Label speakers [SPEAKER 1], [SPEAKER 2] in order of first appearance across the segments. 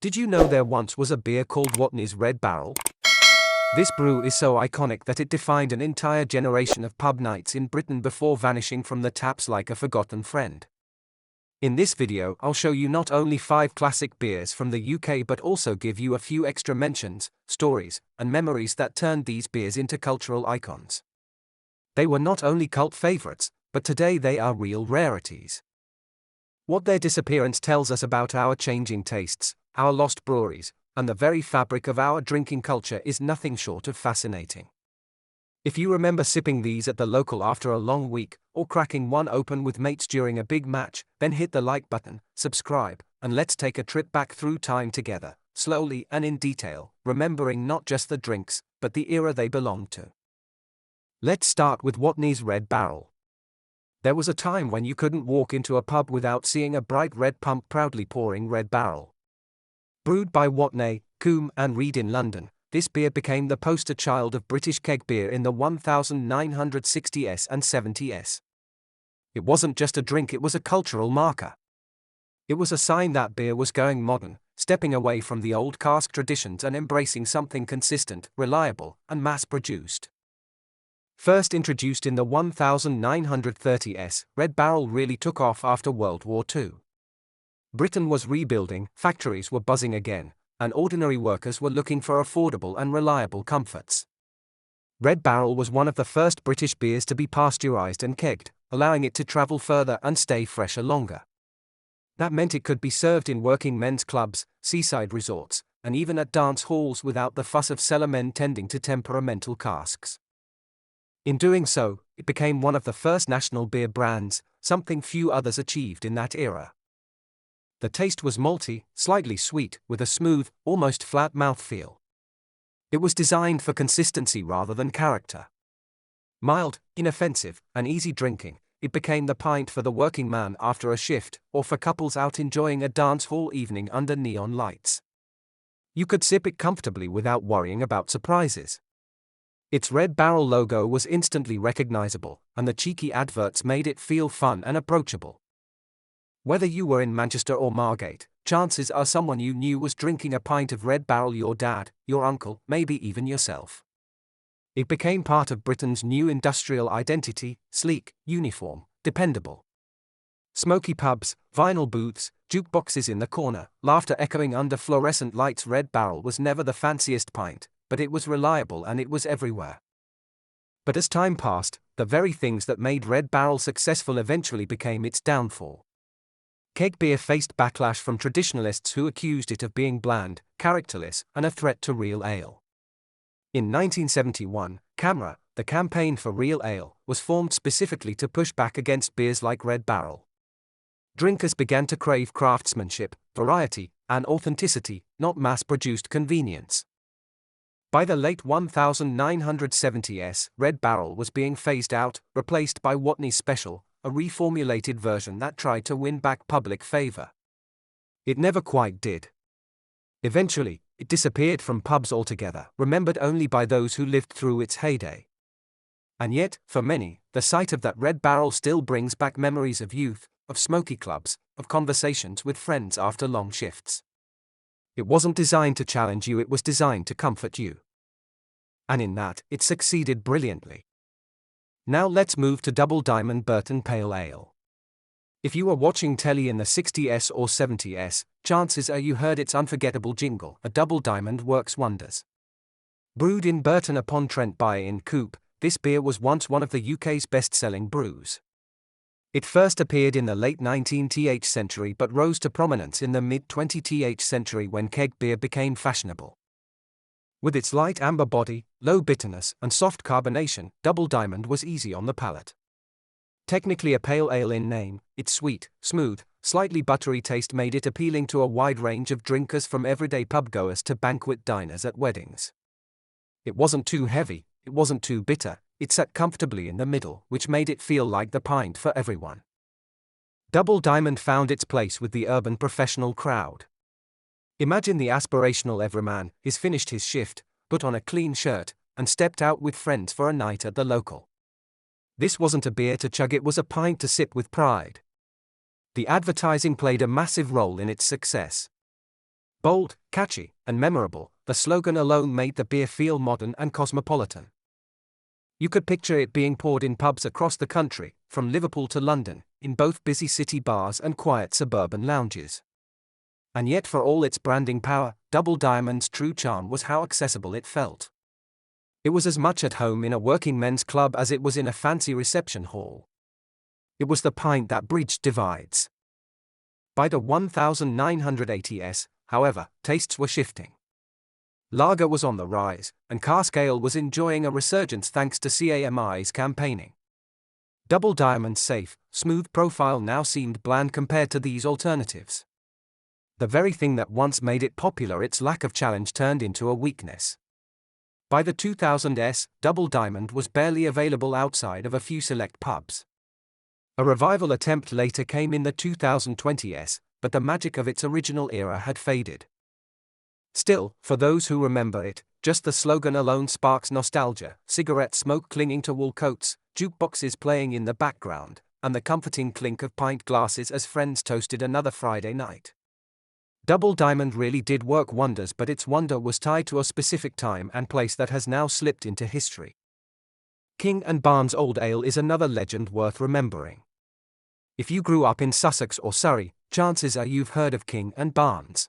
[SPEAKER 1] Did you know there once was a beer called Watney's Red Barrel? This brew is so iconic that it defined an entire generation of pub nights in Britain before vanishing from the taps like a forgotten friend. In this video, I'll show you not only 5 classic beers from the UK but also give you a few extra mentions, stories, and memories that turned these beers into cultural icons. They were not only cult favourites, but today they are real rarities. What their disappearance tells us about our changing tastes, our lost breweries, and the very fabric of our drinking culture is nothing short of fascinating. If you remember sipping these at the local after a long week, or cracking one open with mates during a big match, then hit the like button, subscribe, and let's take a trip back through time together, slowly and in detail, remembering not just the drinks, but the era they belonged to. Let's start with Watney's Red Barrel. There was a time when you couldn't walk into a pub without seeing a bright red pump proudly pouring Red Barrel. Brewed by Watney, Coombe and Reed in London, this beer became the poster child of British keg beer in the 1960s and 70s. It wasn't just a drink, it was a cultural marker. It was a sign that beer was going modern, stepping away from the old cask traditions and embracing something consistent, reliable, and mass-produced. First introduced in the 1930s, Red Barrel really took off after World War II. Britain was rebuilding, factories were buzzing again, and ordinary workers were looking for affordable and reliable comforts. Red Barrel was one of the first British beers to be pasteurised and kegged, allowing it to travel further and stay fresher longer. That meant it could be served in working men's clubs, seaside resorts, and even at dance halls without the fuss of cellarmen tending to temperamental casks. In doing so, it became one of the first national beer brands, something few others achieved in that era. The taste was malty, slightly sweet, with a smooth, almost flat mouthfeel. It was designed for consistency rather than character. Mild, inoffensive, and easy drinking, it became the pint for the working man after a shift, or for couples out enjoying a dance hall evening under neon lights. You could sip it comfortably without worrying about surprises. Its Red Barrel logo was instantly recognizable, and the cheeky adverts made it feel fun and approachable. Whether you were in Manchester or Margate, chances are someone you knew was drinking a pint of Red Barrel: your dad, your uncle, maybe even yourself. It became part of Britain's new industrial identity: sleek, uniform, dependable. Smoky pubs, vinyl booths, jukeboxes in the corner, laughter echoing under fluorescent lights. Red Barrel was never the fanciest pint, but it was reliable and it was everywhere. But as time passed, the very things that made Red Barrel successful eventually became its downfall. Keg beer faced backlash from traditionalists who accused it of being bland, characterless, and a threat to real ale. In 1971, CAMRA, the Campaign for Real Ale, was formed specifically to push back against beers like Red Barrel. Drinkers began to crave craftsmanship, variety, and authenticity, not mass-produced convenience. By the late 1970s, Red Barrel was being phased out, replaced by Watney's Special, a reformulated version that tried to win back public favor. It never quite did. Eventually, it disappeared from pubs altogether, remembered only by those who lived through its heyday. And yet, for many, the sight of that Red Barrel still brings back memories of youth, of smoky clubs, of conversations with friends after long shifts. It wasn't designed to challenge you, it was designed to comfort you. And in that, it succeeded brilliantly. Now let's move to Double Diamond Whitbread Pale Ale. If you were watching telly in the 60s or 70s, chances are you heard its unforgettable jingle: "A Double Diamond works wonders." Brewed in Burton-upon-Trent by Coop, this beer was once one of the UK's best-selling brews. It first appeared in the late 19th century but rose to prominence in the mid-20th century when keg beer became fashionable. With its light amber body, low bitterness, and soft carbonation, Double Diamond was easy on the palate. Technically a pale ale in name, its sweet, smooth, slightly buttery taste made it appealing to a wide range of drinkers, from everyday pubgoers to banquet diners at weddings. It wasn't too heavy, it wasn't too bitter, it sat comfortably in the middle, which made it feel like the pint for everyone. Double Diamond found its place with the urban professional crowd. Imagine the aspirational everyman. He's finished his shift, put on a clean shirt, and stepped out with friends for a night at the local. This wasn't a beer to chug, it was a pint to sip with pride. The advertising played a massive role in its success. Bold, catchy, and memorable, the slogan alone made the beer feel modern and cosmopolitan. You could picture it being poured in pubs across the country, from Liverpool to London, in both busy city bars and quiet suburban lounges. And yet, for all its branding power, Double Diamond's true charm was how accessible it felt. It was as much at home in a working men's club as it was in a fancy reception hall. It was the pint that bridged divides. By the 1980s, however, tastes were shifting. Lager was on the rise, and cask ale was enjoying a resurgence thanks to CAMI's campaigning. Double Diamond's safe, smooth profile now seemed bland compared to these alternatives. The very thing that once made it popular, its lack of challenge, turned into a weakness. By the 2000s, Double Diamond was barely available outside of a few select pubs. A revival attempt later came in the 2020s, but the magic of its original era had faded. Still, for those who remember it, just the slogan alone sparks nostalgia: cigarette smoke clinging to wool coats, jukeboxes playing in the background, and the comforting clink of pint glasses as friends toasted another Friday night. Double Diamond really did work wonders, but its wonder was tied to a specific time and place that has now slipped into history. King and Barnes Old Ale is another legend worth remembering. If you grew up in Sussex or Surrey, chances are you've heard of King and Barnes.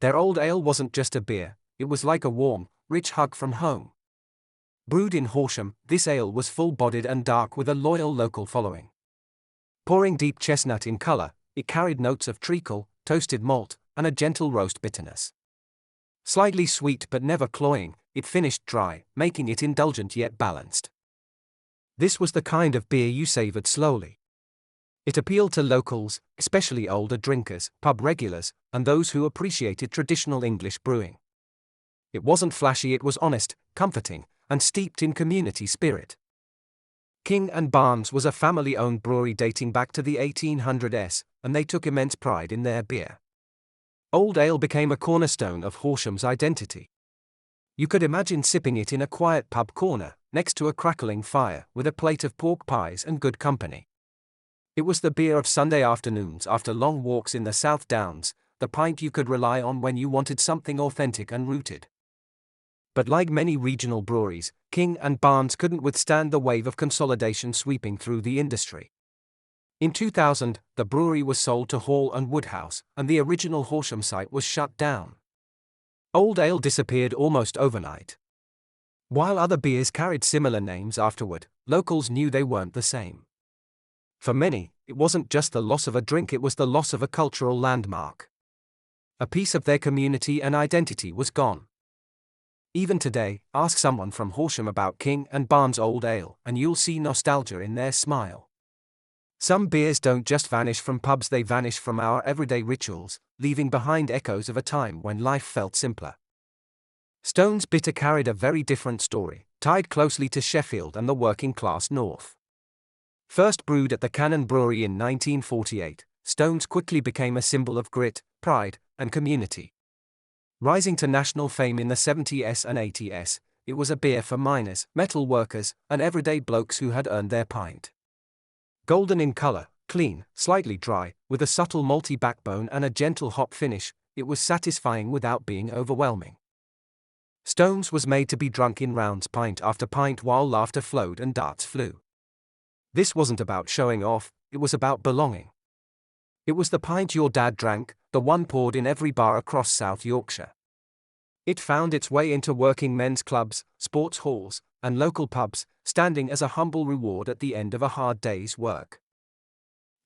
[SPEAKER 1] Their old ale wasn't just a beer, it was like a warm, rich hug from home. Brewed in Horsham, this ale was full-bodied and dark with a loyal local following. Pouring deep chestnut in colour, it carried notes of treacle, toasted malt, and a gentle roast bitterness. Slightly sweet but never cloying, it finished dry, making it indulgent yet balanced. This was the kind of beer you savoured slowly. It appealed to locals, especially older drinkers, pub regulars, and those who appreciated traditional English brewing. It wasn't flashy, it was honest, comforting, and steeped in community spirit. King and Barnes was a family-owned brewery dating back to the 1800s, and they took immense pride in their beer. Old ale became a cornerstone of Horsham's identity. You could imagine sipping it in a quiet pub corner, next to a crackling fire, with a plate of pork pies and good company. It was the beer of Sunday afternoons after long walks in the South Downs, the pint you could rely on when you wanted something authentic and rooted. But like many regional breweries, King and Barnes couldn't withstand the wave of consolidation sweeping through the industry. In 2000, the brewery was sold to Hall and Woodhouse, and the original Horsham site was shut down. Old ale disappeared almost overnight. While other beers carried similar names afterward, locals knew they weren't the same. For many, it wasn't just the loss of a drink, it was the loss of a cultural landmark. A piece of their community and identity was gone. Even today, ask someone from Horsham about King and Barnes Old Ale, and you'll see nostalgia in their smile. Some beers don't just vanish from pubs, they vanish from our everyday rituals, leaving behind echoes of a time when life felt simpler. Stone's Bitter carried a very different story, tied closely to Sheffield and the working-class North. First brewed at the Cannon Brewery in 1948, Stone's quickly became a symbol of grit, pride, and community. Rising to national fame in the 70s and 80s, it was a beer for miners, metal workers, and everyday blokes who had earned their pint. Golden in color, clean, slightly dry, with a subtle malty backbone and a gentle hop finish, it was satisfying without being overwhelming. Stone's was made to be drunk in rounds, pint after pint, while laughter flowed and darts flew. This wasn't about showing off, it was about belonging. It was the pint your dad drank, the one poured in every bar across South Yorkshire. It found its way into working men's clubs, sports halls, and local pubs, standing as a humble reward at the end of a hard day's work.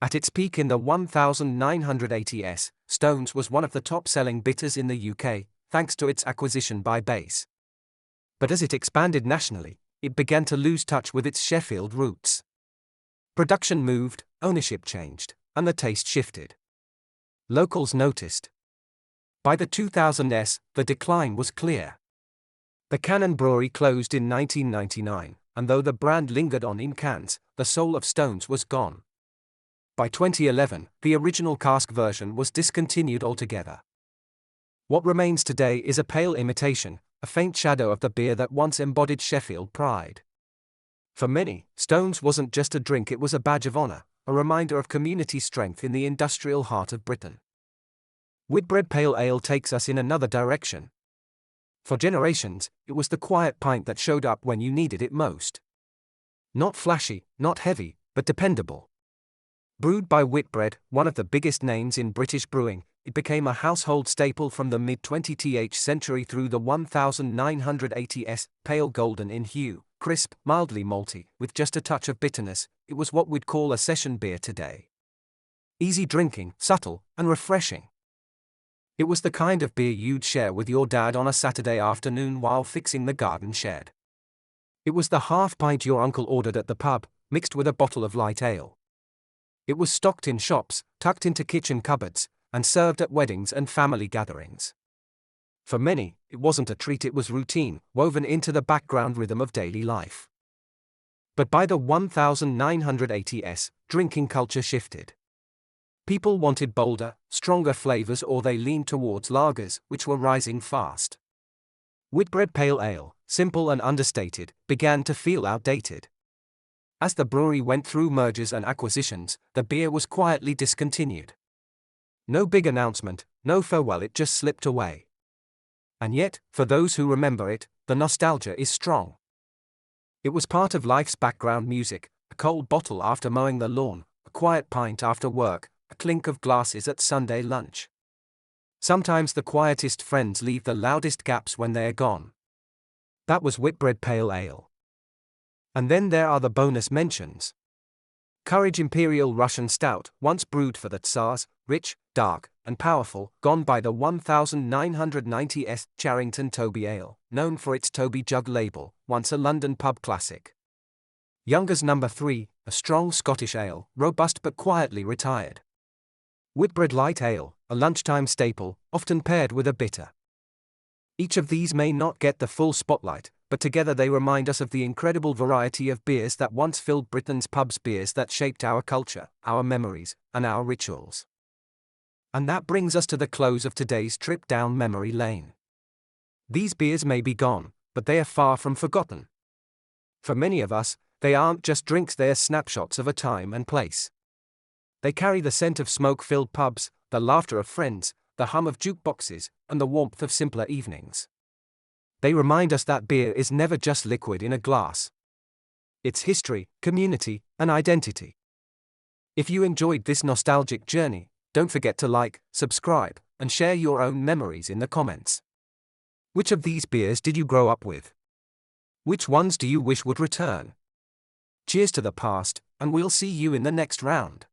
[SPEAKER 1] At its peak in the 1980s, Stone's was one of the top-selling bitters in the UK, thanks to its acquisition by Base. But as it expanded nationally, it began to lose touch with its Sheffield roots. Production moved, ownership changed, and the taste shifted. Locals noticed. By the 2000s, the decline was clear. The Cannon Brewery closed in 1999, and though the brand lingered on in cans, the soul of Stone's was gone. By 2011, the original cask version was discontinued altogether. What remains today is a pale imitation, a faint shadow of the beer that once embodied Sheffield pride. For many, Stone's wasn't just a drink, it was a badge of honour, a reminder of community strength in the industrial heart of Britain. Whitbread Pale Ale takes us in another direction. For generations, it was the quiet pint that showed up when you needed it most. Not flashy, not heavy, but dependable. Brewed by Whitbread, one of the biggest names in British brewing, it became a household staple from the mid-20th century through the 1980s. Pale golden in hue, crisp, mildly malty, with just a touch of bitterness, it was what we'd call a session beer today. Easy drinking, subtle, and refreshing. It was the kind of beer you'd share with your dad on a Saturday afternoon while fixing the garden shed. It was the half pint your uncle ordered at the pub, mixed with a bottle of light ale. It was stocked in shops, tucked into kitchen cupboards, and served at weddings and family gatherings. For many, it wasn't a treat, it was routine, woven into the background rhythm of daily life. But by the 1980s, drinking culture shifted. People wanted bolder, stronger flavors, or they leaned towards lagers, which were rising fast. Whitbread Pale Ale, simple and understated, began to feel outdated. As the brewery went through mergers and acquisitions, the beer was quietly discontinued. No big announcement, no farewell, it just slipped away. And yet, for those who remember it, the nostalgia is strong. It was part of life's background music, a cold bottle after mowing the lawn, a quiet pint after work, a clink of glasses at Sunday lunch. Sometimes the quietest friends leave the loudest gaps when they're gone. That was Whitbread Pale Ale. And then there are the bonus mentions. Courage Imperial Russian Stout, once brewed for the Tsars, rich, dark, and powerful, gone by the 1990s. Charrington Toby Ale, known for its Toby jug label, once a London pub classic. Younger's No. 3, a strong Scottish ale, robust but quietly retired. Whitbread Light Ale, a lunchtime staple, often paired with a bitter. Each of these may not get the full spotlight, but together they remind us of the incredible variety of beers that once filled Britain's pubs, beers that shaped our culture, our memories, and our rituals. And that brings us to the close of today's trip down memory lane. These beers may be gone, but they are far from forgotten. For many of us, they aren't just drinks, they are snapshots of a time and place. They carry the scent of smoke-filled pubs, the laughter of friends, the hum of jukeboxes, and the warmth of simpler evenings. They remind us that beer is never just liquid in a glass. It's history, community, and identity. If you enjoyed this nostalgic journey, don't forget to like, subscribe, and share your own memories in the comments. Which of these beers did you grow up with? Which ones do you wish would return? Cheers to the past, and we'll see you in the next round.